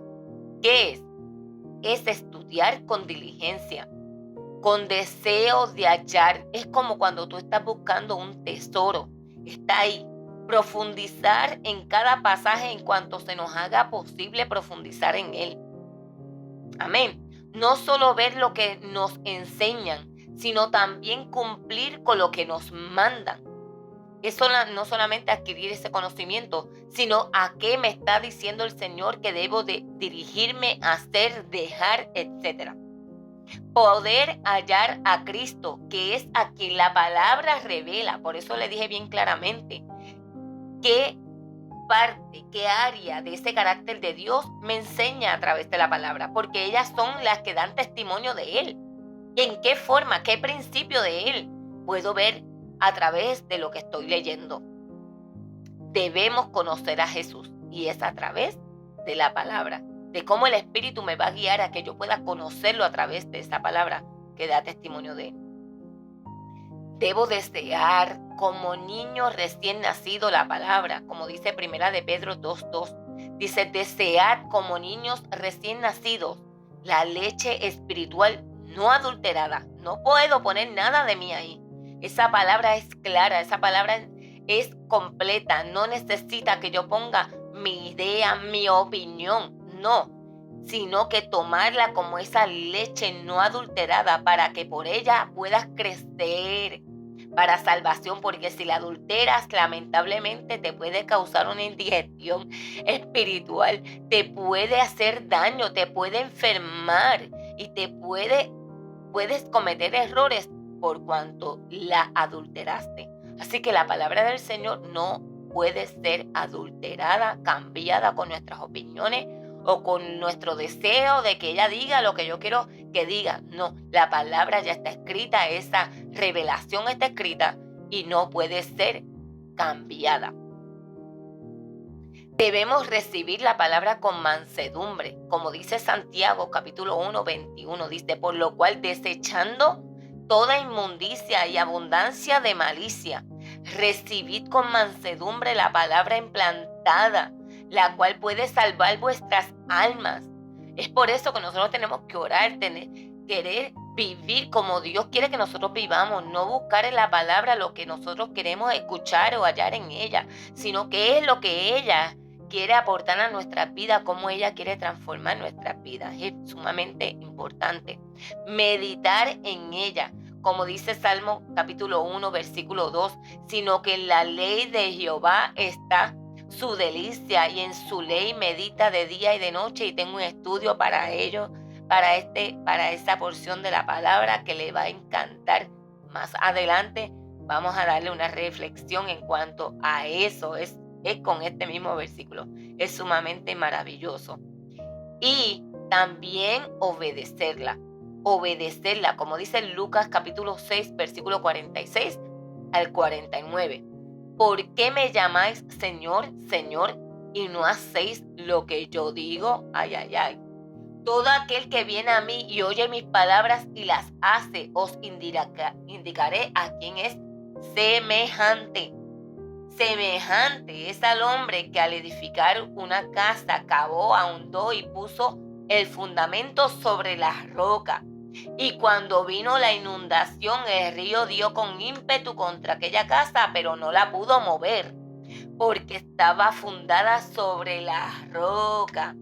¿Qué es? Es estudiar con diligencia, con deseo de hallar. Es como cuando tú estás buscando un tesoro. Está ahí. Profundizar en cada pasaje en cuanto se nos haga posible profundizar en él. Amén. No solo ver lo que nos enseñan, sino también cumplir con lo que nos mandan. Eso no solamente adquirir ese conocimiento, sino a qué me está diciendo el Señor que debo de dirigirme, hacer, dejar, etc. Poder hallar a Cristo, que es a quien la palabra revela. Por eso le dije bien claramente qué parte, qué área de ese carácter de Dios me enseña a través de la palabra, porque ellas son las que dan testimonio de Él. ¿Y en qué forma, qué principio de Él puedo ver a través de lo que estoy leyendo? Debemos conocer a Jesús y es a través de la palabra, de cómo el Espíritu me va a guiar a que yo pueda conocerlo a través de esa palabra que da testimonio de Él. Debo desear como niño recién nacido la palabra, como dice Primera de Pedro 2:2. Dice, desead como niños recién nacidos la leche espiritual no adulterada. No puedo poner nada de mí ahí. Esa palabra es clara, esa palabra es completa. No necesita que yo ponga mi idea, mi opinión. No, sino que tomarla como esa leche no adulterada para que por ella puedas crecer para salvación, porque si la adulteras, lamentablemente te puede causar una indigestión espiritual, te puede hacer daño, te puede enfermar y puedes cometer errores por cuanto la adulteraste. Así que la palabra del Señor no puede ser adulterada, cambiada con nuestras opiniones o con nuestro deseo de que ella diga lo que yo quiero que diga. No, la palabra ya está escrita, esa revelación está escrita y no puede ser cambiada. Debemos recibir la palabra con mansedumbre, como dice Santiago capítulo 1, 21, dice, por lo cual desechando toda inmundicia y abundancia de malicia, recibid con mansedumbre la palabra implantada, la cual puede salvar vuestras almas. Es por eso que nosotros tenemos que orar, querer vivir como Dios quiere que nosotros vivamos, no buscar en la palabra lo que nosotros queremos escuchar o hallar en ella, sino qué es lo que ella quiere aportar a nuestras vidas, cómo ella quiere transformar nuestras vidas. Es sumamente importante meditar en ella, como dice Salmo capítulo 1, versículo 2, sino que en la ley de Jehová está su delicia y en su ley medita de día y de noche, y tengo un estudio para ello, para esta porción de la palabra que le va a encantar. Más adelante vamos a darle una reflexión en cuanto a eso. Es con este mismo versículo. Es sumamente maravilloso. Y también obedecerla. Obedecerla, como dice Lucas capítulo 6, versículo 46 al 49. ¿Por qué me llamáis Señor, Señor, y no hacéis lo que yo digo? Ay, ay, ay. Todo aquel que viene a mí y oye mis palabras y las hace, os indicaré a quién es semejante. Semejante es al hombre que al edificar una casa cavó, ahondó y puso el fundamento sobre la roca. Y cuando vino la inundación, el río dio con ímpetu contra aquella casa, pero no la pudo mover, porque estaba fundada sobre la roca.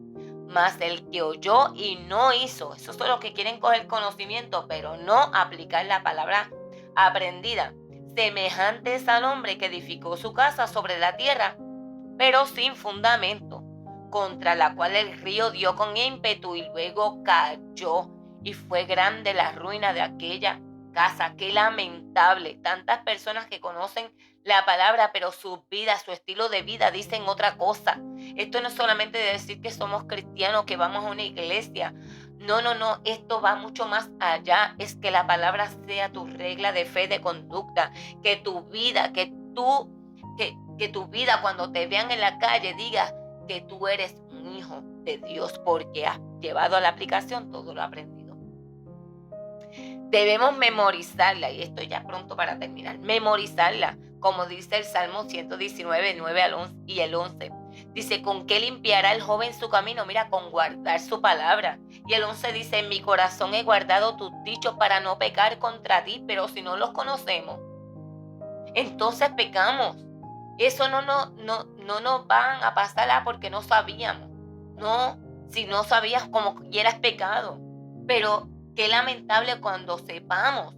Mas el que oyó y no hizo, esos son los que quieren coger conocimiento, pero no aplicar la palabra aprendida. Semejante es al hombre que edificó su casa sobre la tierra, pero sin fundamento, contra la cual el río dio con ímpetu y luego cayó, y fue grande la ruina de aquella casa. Qué lamentable. Tantas personas que conocen la palabra, pero su vida, su estilo de vida dicen otra cosa. Esto no es solamente de decir que somos cristianos, que vamos a una iglesia. No, no, no, esto va mucho más allá. Es que la palabra sea tu regla de fe, de conducta, que tu vida, que tu vida cuando te vean en la calle diga que tú eres un hijo de Dios porque has llevado a la aplicación todo lo aprendido. Debemos memorizarla, y esto ya pronto para terminar, memorizarla, como dice el Salmo 119, 9 al 11 y el 11. Dice, ¿con qué limpiará el joven su camino? Mira, con guardar su palabra. Y el 11 dice, en mi corazón he guardado tus dichos para no pecar contra ti, pero si no los conocemos, entonces pecamos. Eso no nos van a pasar porque no sabíamos. No, si no sabías, como quieras pecado. Pero qué lamentable cuando sepamos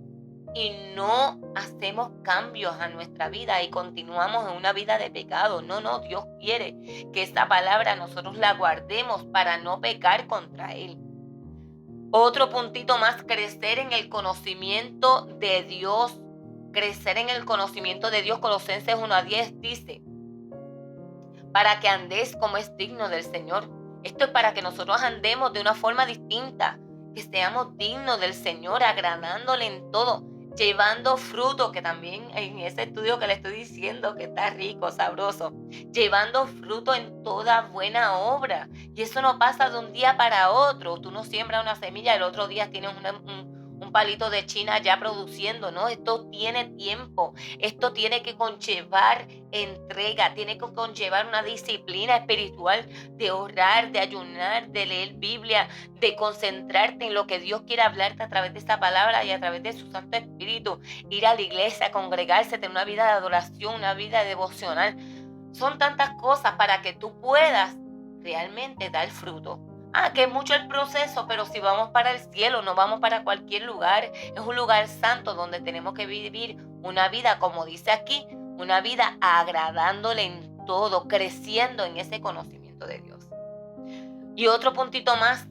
y no hacemos cambios a nuestra vida y continuamos en una vida de pecado. No, no, Dios quiere que esta palabra nosotros la guardemos para no pecar contra Él. Otro puntito más, crecer en el conocimiento de Dios. Crecer en el conocimiento de Dios. Colosenses 1:10 dice, para que andéis como es digno del Señor. Esto es para que nosotros andemos de una forma distinta, que seamos dignos del Señor, agradándole en todo, llevando fruto, que también en ese estudio que le estoy diciendo que está rico, sabroso, llevando fruto en toda buena obra. Y eso no pasa de un día para otro. Tú no siembras una semilla, el otro día tienes un palito de China ya produciendo, ¿no? Esto tiene tiempo, esto tiene que conllevar entrega, tiene que conllevar una disciplina espiritual de orar, de ayunar, de leer Biblia, de concentrarte en lo que Dios quiere hablarte a través de esta palabra y a través de su Santo Espíritu, ir a la iglesia, congregarse, tener una vida de adoración, una vida devocional. Son tantas cosas para que tú puedas realmente dar fruto. Que es mucho el proceso, pero si vamos para el cielo, no vamos para cualquier lugar. Es un lugar santo donde tenemos que vivir una vida, como dice aquí, una vida agradándole en todo, creciendo en ese conocimiento de Dios. Y otro puntito más,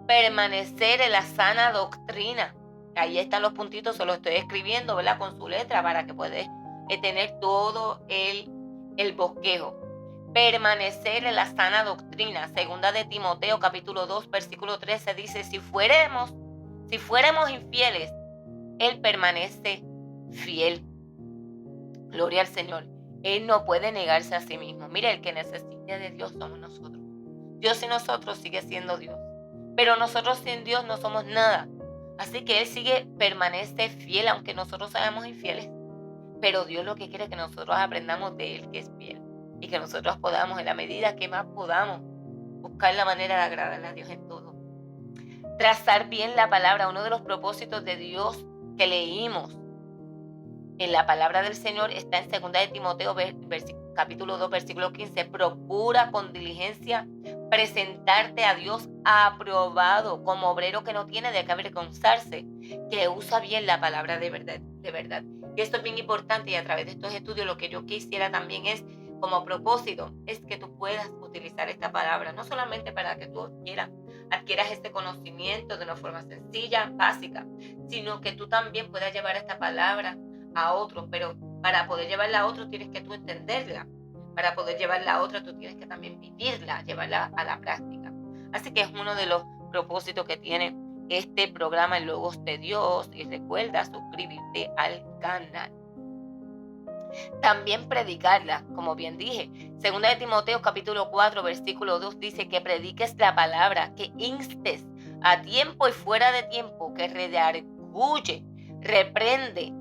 permanecer en la sana doctrina. Ahí están los puntitos, se los estoy escribiendo, ¿verdad? Con su letra para que puedas tener todo el bosquejo. Permanecer en la sana doctrina. Segunda de Timoteo capítulo 2 versículo 13 dice, si fuéramos infieles, Él permanece fiel. Gloria al Señor. Él no puede negarse a sí mismo. Mire, el que necesita de Dios somos nosotros. Dios sin nosotros sigue siendo Dios. Pero nosotros sin Dios no somos nada. Así que Él permanece fiel aunque nosotros seamos infieles. Pero Dios lo que quiere es que nosotros aprendamos de Él que es fiel. Y que nosotros podamos, en la medida que más podamos, buscar la manera de agradarle a Dios en todo. Trazar bien la palabra. Uno de los propósitos de Dios que leímos en la palabra del Señor está en 2 de Timoteo capítulo 2 versículo 15. Procura con diligencia presentarte a Dios aprobado como obrero que no tiene de qué avergonzarse, que usa bien la palabra de verdad, de verdad. Y esto es bien importante, y a través de estos estudios lo que yo quisiera también es, como propósito, es que tú puedas utilizar esta palabra, no solamente para que tú quieras adquieras este conocimiento de una forma sencilla, básica, sino que tú también puedas llevar esta palabra a otros, pero para poder llevarla a otros tienes que tú entenderla. Para poder llevarla a otros tú tienes que también vivirla, llevarla a la práctica. Así que es uno de los propósitos que tiene este programa El Logos de Dios, y recuerda suscribirte al canal. También predicarla, como bien dije. Segunda de Timoteo capítulo 4 versículo 2 dice que prediques la palabra, que instes a tiempo y fuera de tiempo, que reprende,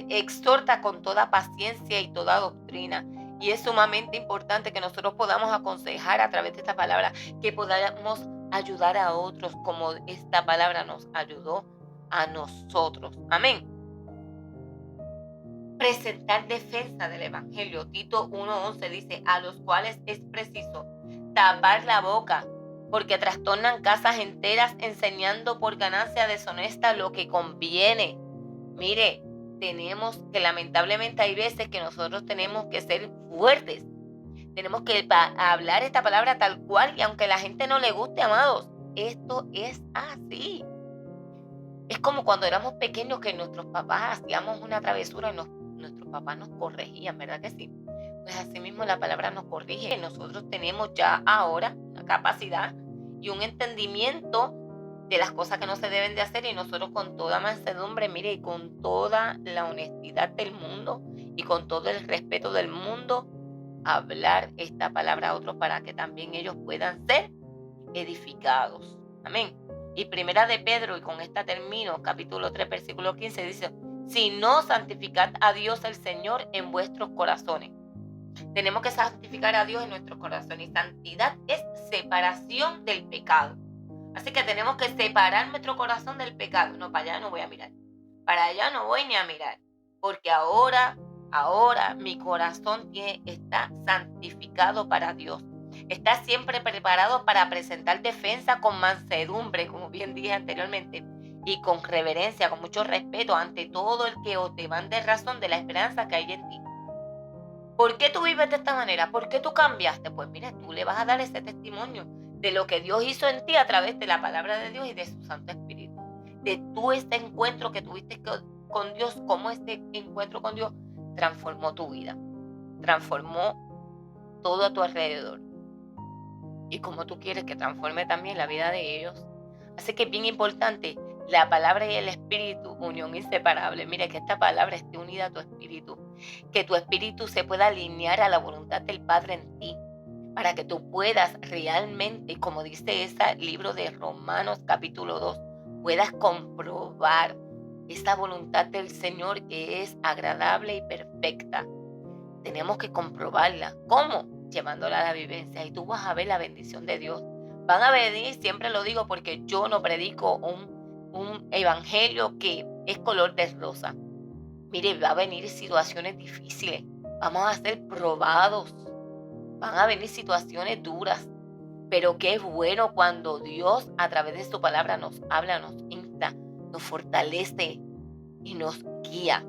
exhorta con toda paciencia y toda doctrina. Y es sumamente importante que nosotros podamos aconsejar a través de esta palabra, que podamos ayudar a otros como esta palabra nos ayudó a nosotros. Amén. Presentar defensa del Evangelio. Tito 1:11 dice, a los cuales es preciso tapar la boca, porque trastornan casas enteras enseñando por ganancia deshonesta lo que conviene. Mire, lamentablemente hay veces que nosotros tenemos que ser fuertes. Tenemos que hablar esta palabra tal cual, y aunque la gente no le guste, amados, esto es así. Es como cuando éramos pequeños que nuestros papás hacíamos una travesura y nuestros papás nos corregían, ¿verdad que sí? Pues así mismo la palabra nos corrige. Nosotros tenemos ya ahora una capacidad y un entendimiento de las cosas que no se deben de hacer, y nosotros con toda mansedumbre, mire, y con toda la honestidad del mundo y con todo el respeto del mundo, hablar esta palabra a otros para que también ellos puedan ser edificados. Amén. Y primera de Pedro, y con esta termino, capítulo 3, versículo 15, dice, si no, santificad a Dios el Señor en vuestros corazones. Tenemos que santificar a Dios en nuestros corazones, y santidad es separación del pecado. Así que tenemos que separar nuestro corazón del pecado. No, para allá no voy a mirar. Para allá no voy ni a mirar. Porque ahora mi corazón está santificado para Dios. Está siempre preparado para presentar defensa con mansedumbre, como bien dije anteriormente, y con reverencia, con mucho respeto ante todo el que o te mande razón de la esperanza que hay en ti. ¿Por qué tú vives de esta manera? ¿Por qué tú cambiaste? Pues mira, tú le vas a dar ese testimonio de lo que Dios hizo en ti a través de la palabra de Dios y de su Santo Espíritu. De este encuentro que tuviste con Dios, cómo este encuentro con Dios transformó tu vida, transformó todo a tu alrededor, y cómo tú quieres que transforme también la vida de ellos. Así que es bien importante, la palabra y el espíritu, unión inseparable. Mira, que esta palabra esté unida a tu espíritu, que tu espíritu se pueda alinear a la voluntad del Padre en ti, para que tú puedas realmente, como dice ese libro de Romanos capítulo 2, puedas comprobar esa voluntad del Señor que es agradable y perfecta. Tenemos que comprobarla. ¿Cómo? Llevándola a la vivencia, y tú vas a ver la bendición de Dios. Van a venir, siempre lo digo porque yo no predico un evangelio que es color de rosa. Mire, va a venir situaciones difíciles, vamos a ser probados, van a venir situaciones duras, pero qué bueno cuando Dios a través de su palabra nos habla, nos insta, nos fortalece y nos guía.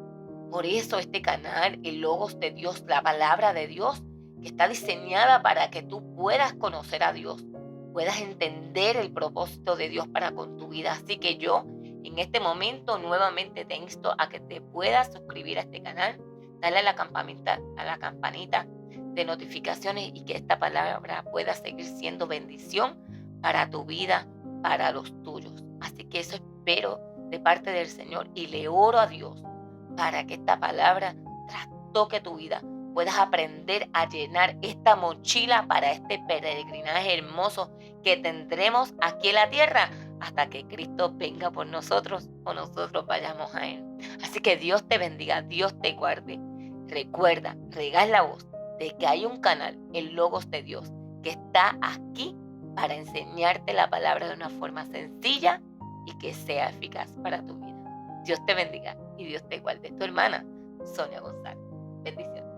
Por eso este canal, el Logos de Dios, la palabra de Dios, que está diseñada para que tú puedas conocer a Dios, puedas entender el propósito de Dios para con tu vida. Así que yo en este momento nuevamente te insto a que te puedas suscribir a este canal, darle a la campanita de notificaciones, y que esta palabra pueda seguir siendo bendición para tu vida, para los tuyos. Así que eso espero de parte del Señor, y le oro a Dios para que esta palabra trastoque tu vida, puedas aprender a llenar esta mochila para este peregrinaje hermoso que tendremos aquí en la tierra hasta que Cristo venga por nosotros o nosotros vayamos a Él. Así que Dios te bendiga, Dios te guarde. Recuerda, regala la voz de que hay un canal, el Logos de Dios, que está aquí para enseñarte la palabra de una forma sencilla y que sea eficaz para tu vida. Dios te bendiga y Dios te guarde. Tu hermana, Sonia González. Bendiciones.